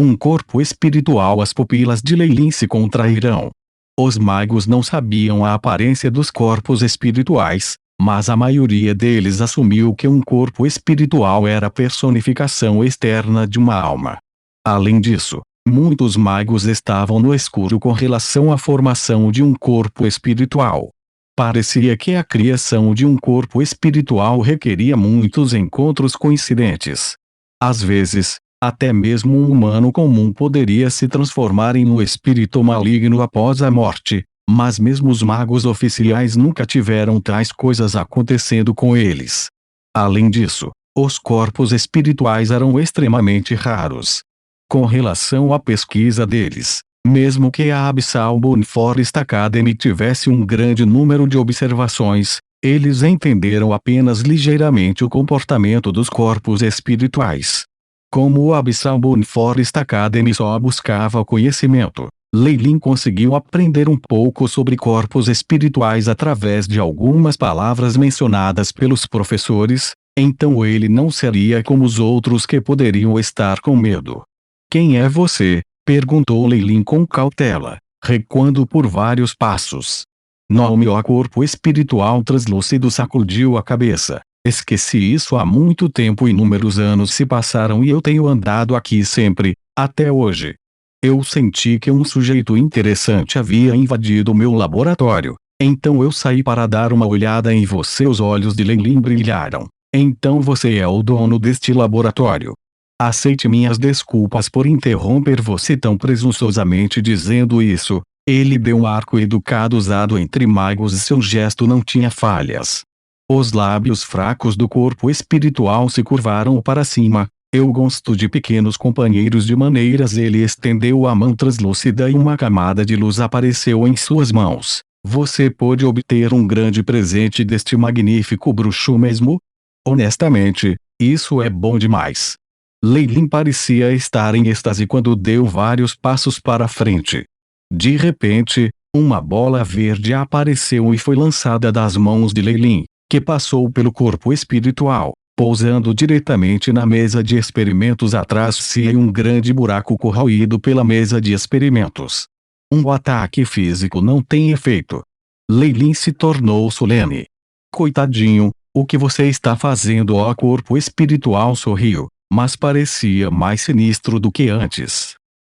um corpo espiritual. As pupilas de Leilin se contrairão. Os magos não sabiam a aparência dos corpos espirituais, mas a maioria deles assumiu que um corpo espiritual era a personificação externa de uma alma. Além disso, muitos magos estavam no escuro com relação à formação de um corpo espiritual. Parecia que a criação de um corpo espiritual requeria muitos encontros coincidentes. Às vezes, até mesmo um humano comum poderia se transformar em um espírito maligno após a morte, mas mesmo os magos oficiais nunca tiveram tais coisas acontecendo com eles. Além disso, os corpos espirituais eram extremamente raros. Com relação à pesquisa deles, mesmo que a Abyssal Moon Forest Academy tivesse um grande número de observações, eles entenderam apenas ligeiramente o comportamento dos corpos espirituais. Como o Abyssal Moon Forest Academy só buscava conhecimento, Leilin conseguiu aprender um pouco sobre corpos espirituais através de algumas palavras mencionadas pelos professores, então ele não seria como os outros que poderiam estar com medo. "Quem é você?", perguntou Leilin com cautela, recuando por vários passos. "Nome". O corpo espiritual translúcido sacudiu a cabeça. "Esqueci isso há muito tempo. Inúmeros anos se passaram e eu tenho andado aqui sempre, até hoje. Eu senti que um sujeito interessante havia invadido meu laboratório, então eu saí para dar uma olhada em você." Os olhos de Leilin brilharam. "Então você é o dono deste laboratório. Aceite minhas desculpas por interromper você tão presunçosamente dizendo isso." Ele deu um arco educado usado entre magos e seu gesto não tinha falhas. Os lábios fracos do corpo espiritual se curvaram para cima. "Eu gosto de pequenos companheiros de maneiras." Ele estendeu a mão translúcida e uma camada de luz apareceu em suas mãos. "Você pôde obter um grande presente deste magnífico bruxo mesmo? Honestamente, isso é bom demais." Leilin parecia estar em êxtase quando deu vários passos para frente. De repente, uma bola verde apareceu e foi lançada das mãos de Leilin, que passou pelo corpo espiritual, pousando diretamente na mesa de experimentos atrás de si em um grande buraco corroído pela mesa de experimentos. "Um ataque físico não tem efeito." Leilin se tornou solene. "Coitadinho, o que você está fazendo?" O corpo espiritual sorriu, mas parecia mais sinistro do que antes.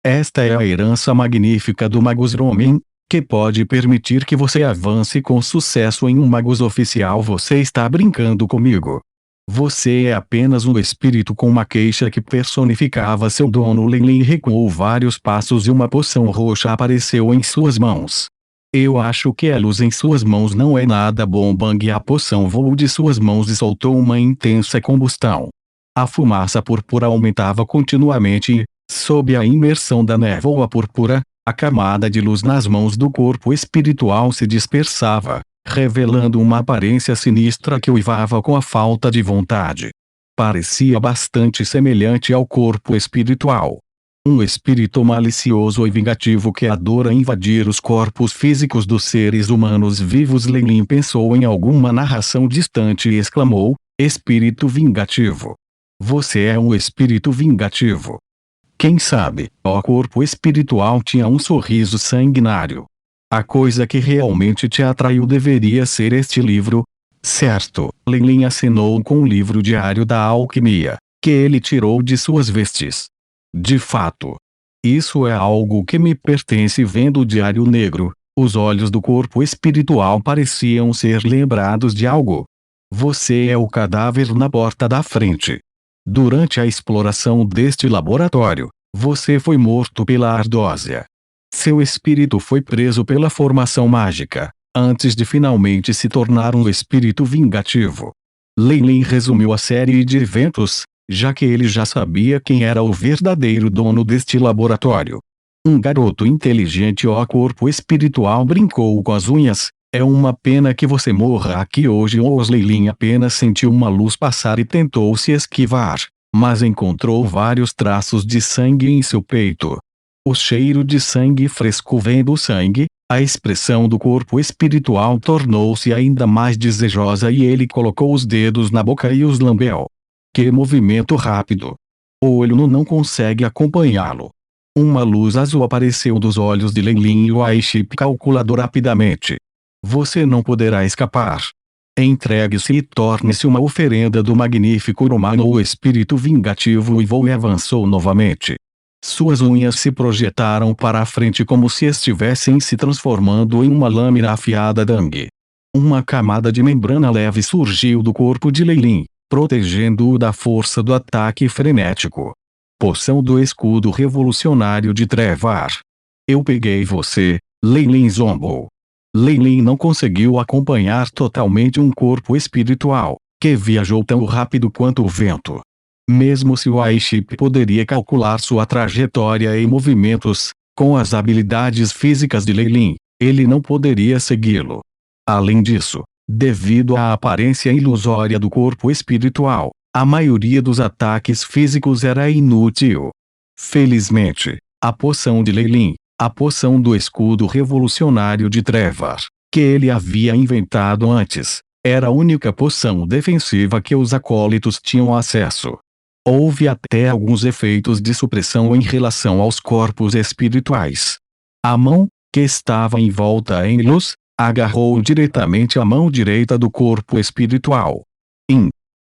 "Esta é a herança magnífica do Magus Romin, que pode permitir que você avance com sucesso em um Magus oficial." "Você está brincando comigo? Você é apenas um espírito com uma queixa que personificava seu dono." Leilin recuou vários passos e uma poção roxa apareceu em suas mãos. "Eu acho que a luz em suas mãos não é nada bom." Bang! A poção voou de suas mãos e soltou uma intensa combustão. A fumaça púrpura aumentava continuamente e, sob a imersão da névoa púrpura, a camada de luz nas mãos do corpo espiritual se dispersava, revelando uma aparência sinistra que uivava com a falta de vontade. Parecia bastante semelhante ao corpo espiritual. Um espírito malicioso e vingativo que adora invadir os corpos físicos dos seres humanos vivos. Leilin pensou em alguma narração distante e exclamou: "Espírito vingativo. Você é um espírito vingativo." "Quem sabe?" O corpo espiritual tinha um sorriso sanguinário. "A coisa que realmente te atraiu deveria ser este livro." "Certo." Leilin assinou com um livro diário da alquimia, que ele tirou de suas vestes. "De fato. Isso é algo que me pertence." Vendo o diário negro, os olhos do corpo espiritual pareciam ser lembrados de algo. "Você é o cadáver na porta da frente. Durante a exploração deste laboratório, você foi morto pela ardósia. Seu espírito foi preso pela formação mágica, antes de finalmente se tornar um espírito vingativo." Leilin resumiu a série de eventos, já que ele já sabia quem era o verdadeiro dono deste laboratório. "Um garoto inteligente." O corpo espiritual brincou com as unhas. "É uma pena que você morra aqui hoje." Leilin apenas sentiu uma luz passar e tentou se esquivar, mas encontrou vários traços de sangue em seu peito. O cheiro de sangue fresco vem do sangue. A expressão do corpo espiritual tornou-se ainda mais desejosa e ele colocou os dedos na boca e os lambeu. "Que movimento rápido! O olho não consegue acompanhá-lo. Uma luz azul apareceu dos olhos de Lei-Lin e o Aiship calculador rapidamente. Você não poderá escapar. Entregue-se e torne-se uma oferenda do magnífico Romano. O espírito vingativo uivou e avançou novamente. Suas unhas se projetaram para a frente como se estivessem se transformando em uma lâmina afiada Dang. Uma camada de membrana leve surgiu do corpo de Lei-Lin, protegendo-o da força do ataque frenético. Poção do escudo revolucionário de Trevar. Eu peguei você, Lei-Lin zombou. Lei-Lin não conseguiu acompanhar totalmente um corpo espiritual, que viajou tão rápido quanto o vento. Mesmo se o Aiship poderia calcular sua trajetória e movimentos, com as habilidades físicas de Lei-Lin, ele não poderia segui-lo. Além disso, devido à aparência ilusória do corpo espiritual, a maioria dos ataques físicos era inútil. Felizmente, a poção de Lei-Lin, a poção do escudo revolucionário de Trevar, que ele havia inventado antes, era a única poção defensiva que os acólitos tinham acesso. Houve até alguns efeitos de supressão em relação aos corpos espirituais. A mão, que estava envolta em luz, agarrou diretamente a mão direita do corpo espiritual.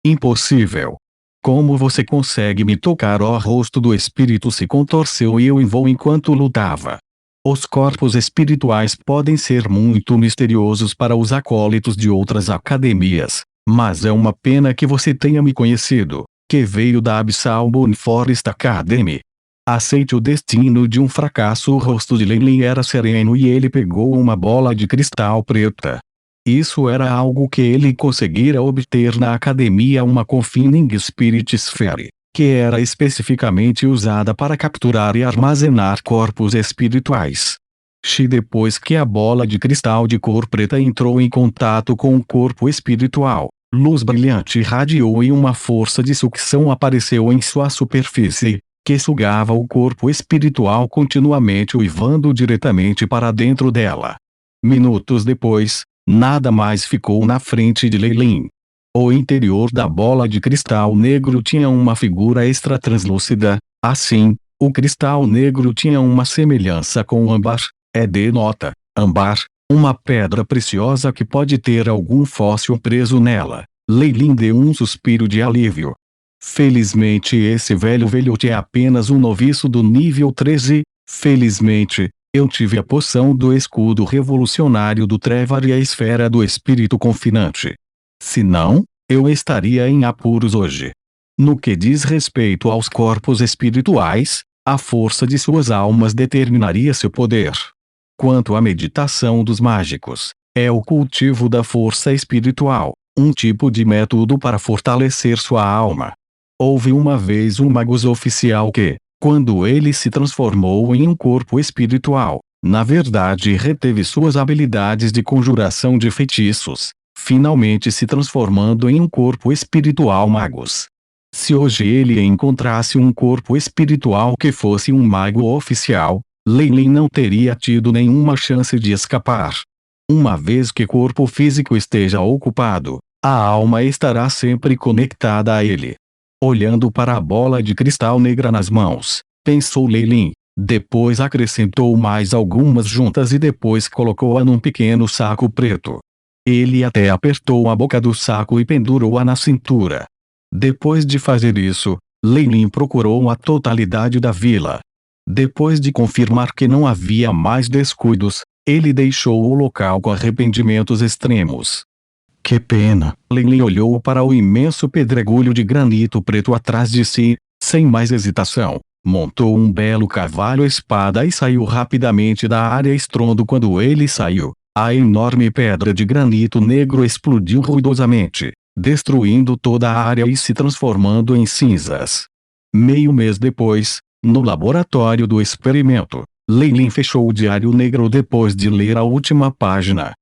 Impossível. Como você consegue me tocar? O rosto do espírito se contorceu e eu envoo enquanto lutava. Os corpos espirituais podem ser muito misteriosos para os acólitos de outras academias, mas é uma pena que você tenha me conhecido, que veio da Abyssal Moon Forest Academy. Aceite o destino de um fracasso. O rosto de Lei-Lin era sereno e ele pegou uma bola de cristal preta. Isso era algo que ele conseguira obter na academia, uma Confining Spirit Sphere, que era especificamente usada para capturar e armazenar corpos espirituais. Depois que a bola de cristal de cor preta entrou em contato com o corpo espiritual, luz brilhante irradiou e uma força de sucção apareceu em sua superfície, que sugava o corpo espiritual continuamente, uivando diretamente para dentro dela. Minutos depois, nada mais ficou na frente de Lei-Lin. O interior da bola de cristal negro tinha uma figura extra-translúcida. Assim, o cristal negro tinha uma semelhança com o âmbar. Denota, âmbar, uma pedra preciosa que pode ter algum fóssil preso nela. Lei-Lin deu um suspiro de alívio. Felizmente esse velhote é apenas um noviço do nível 13. Felizmente, eu tive a poção do escudo revolucionário do Trevar e a esfera do espírito confinante. Se não, eu estaria em apuros hoje. No que diz respeito aos corpos espirituais, a força de suas almas determinaria seu poder. Quanto à meditação dos mágicos, é o cultivo da força espiritual, um tipo de método para fortalecer sua alma. Houve uma vez um magus oficial que, quando ele se transformou em um corpo espiritual, na verdade reteve suas habilidades de conjuração de feitiços, finalmente se transformando em um corpo espiritual magus. Se hoje ele encontrasse um corpo espiritual que fosse um mago oficial, Lei-Lin não teria tido nenhuma chance de escapar. Uma vez que o corpo físico esteja ocupado, a alma estará sempre conectada a ele. Olhando para a bola de cristal negra nas mãos, pensou Lei-Lin, depois acrescentou mais algumas juntas e depois colocou-a num pequeno saco preto. Ele até apertou a boca do saco e pendurou-a na cintura. Depois de fazer isso, Lei-Lin procurou a totalidade da vila. Depois de confirmar que não havia mais descuidos, ele deixou o local com arrependimentos extremos. Que pena! Lei-Lin olhou para o imenso pedregulho de granito preto atrás de si, sem mais hesitação, montou um belo cavalo-espada e saiu rapidamente da área. Estrondo. Quando ele saiu, a enorme pedra de granito negro explodiu ruidosamente, destruindo toda a área e se transformando em cinzas. Meio mês depois, no laboratório do experimento, Lei-Lin fechou o diário negro depois de ler a última página.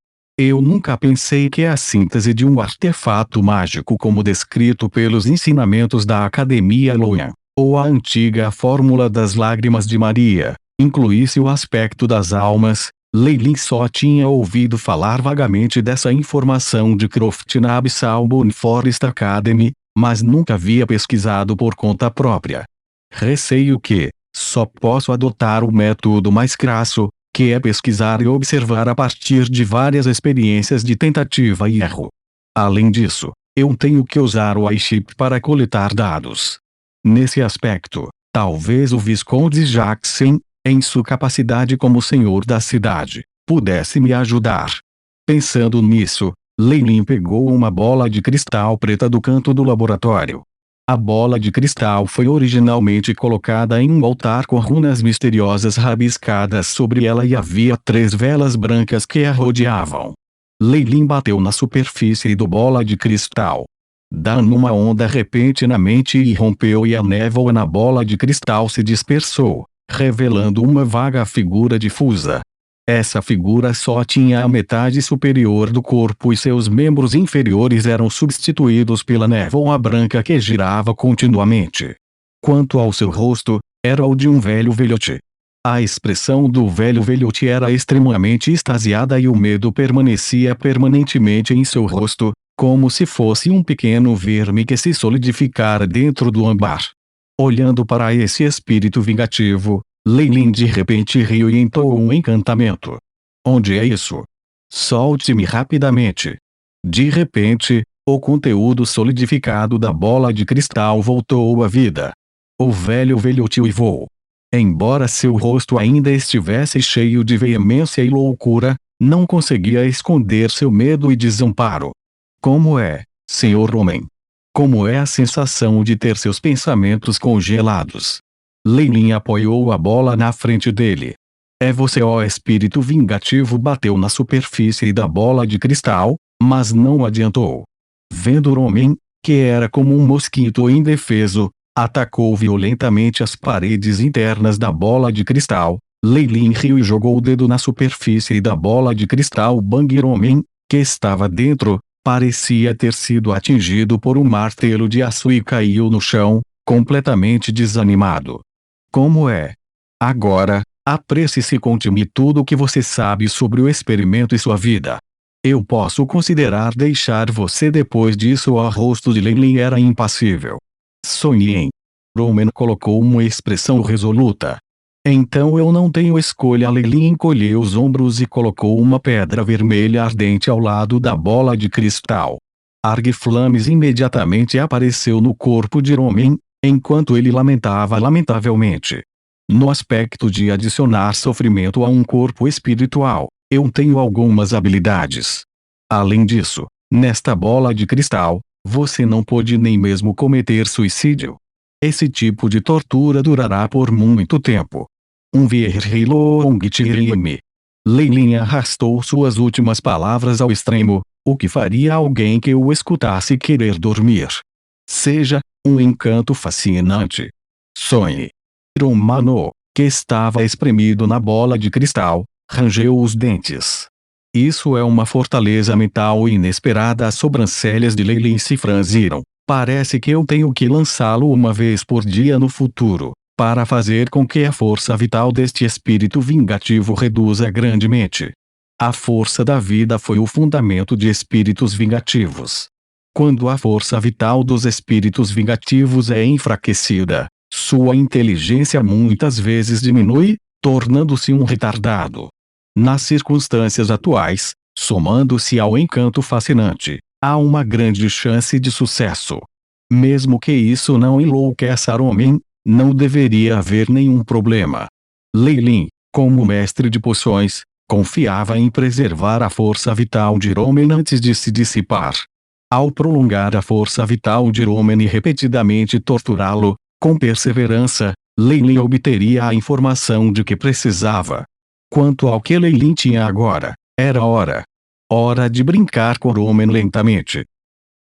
Eu nunca pensei que a síntese de um artefato mágico como descrito pelos ensinamentos da Academia Loyan, ou a antiga fórmula das lágrimas de Maria, incluísse o aspecto das almas. Lei-Lin só tinha ouvido falar vagamente dessa informação de Croft na Abyssal Moon Forest Academy, mas nunca havia pesquisado por conta própria. Receio que só posso adotar o método mais crasso, que é pesquisar e observar a partir de várias experiências de tentativa e erro. Além disso, eu tenho que usar o iChip para coletar dados. Nesse aspecto, talvez o Visconde Jackson, em sua capacidade como senhor da cidade, pudesse me ajudar. Pensando nisso, Leilin pegou uma bola de cristal preta do canto do laboratório. A bola de cristal foi originalmente colocada em um altar com runas misteriosas rabiscadas sobre ela e havia 3 velas brancas que a rodeavam. Leilin bateu na superfície do bola de cristal. Dando uma onda repentinamente irrompeu e a névoa na bola de cristal se dispersou, revelando uma vaga figura difusa. Essa figura só tinha a metade superior do corpo e seus membros inferiores eram substituídos pela névoa branca que girava continuamente. Quanto ao seu rosto, era o de um velho velhote. A expressão do velho velhote era extremamente extasiada e o medo permanecia permanentemente em seu rosto, como se fosse um pequeno verme que se solidificara dentro do âmbar. Olhando para esse espírito vingativo, Leilin de repente riu e entoou um encantamento. Onde é isso? Solte-me rapidamente. De repente, o conteúdo solidificado da bola de cristal voltou à vida. O velho velhote uivou. Embora seu rosto ainda estivesse cheio de veemência e loucura, não conseguia esconder seu medo e desamparo. Como é, senhor homem? Como é a sensação de ter seus pensamentos congelados? Leilin apoiou a bola na frente dele. É você, ó espírito vingativo, bateu na superfície da bola de cristal, mas não adiantou. Vendo o homem, que era como um mosquito indefeso, atacou violentamente as paredes internas da bola de cristal. Leilin riu e jogou o dedo na superfície da bola de cristal. Bang! O homem, que estava dentro, parecia ter sido atingido por um martelo de aço e caiu no chão, completamente desanimado. Como é? Agora, apresse-se e conte-me tudo o que você sabe sobre o experimento e sua vida. Eu posso considerar deixar você depois disso. O rosto de Leilin era impassível. Sonhei. Roman colocou uma expressão resoluta. Então eu não tenho escolha. Leilin encolheu os ombros e colocou uma pedra vermelha ardente ao lado da bola de cristal. Arg-Flames imediatamente apareceu no corpo de Roman, enquanto ele lamentava lamentavelmente. No aspecto de adicionar sofrimento a um corpo espiritual, eu tenho algumas habilidades. Além disso, nesta bola de cristal, você não pode nem mesmo cometer suicídio. Esse tipo de tortura durará por muito tempo. Virlongtirime. Leilin arrastou suas últimas palavras ao extremo, o que faria alguém que o escutasse querer dormir. Seja um encanto fascinante. Sonhe. Romano, que estava espremido na bola de cristal, rangeu os dentes. Isso é uma fortaleza mental inesperada. As sobrancelhas de Leilin se franziram. Parece que eu tenho que lançá-lo uma vez por dia no futuro, para fazer com que a força vital deste espírito vingativo reduza grandemente. A força da vida foi o fundamento de espíritos vingativos. Quando a força vital dos espíritos vingativos é enfraquecida, sua inteligência muitas vezes diminui, tornando-se um retardado. Nas circunstâncias atuais, somando-se ao encanto fascinante, há uma grande chance de sucesso. Mesmo que isso não enlouqueça o homem, não deveria haver nenhum problema. Leilin, como mestre de poções, confiava em preservar a força vital de Roman antes de se dissipar. Ao prolongar a força vital de Roman e repetidamente torturá-lo, com perseverança, Leilin obteria a informação de que precisava. Quanto ao que Leilin tinha agora, era hora de brincar com Roman lentamente.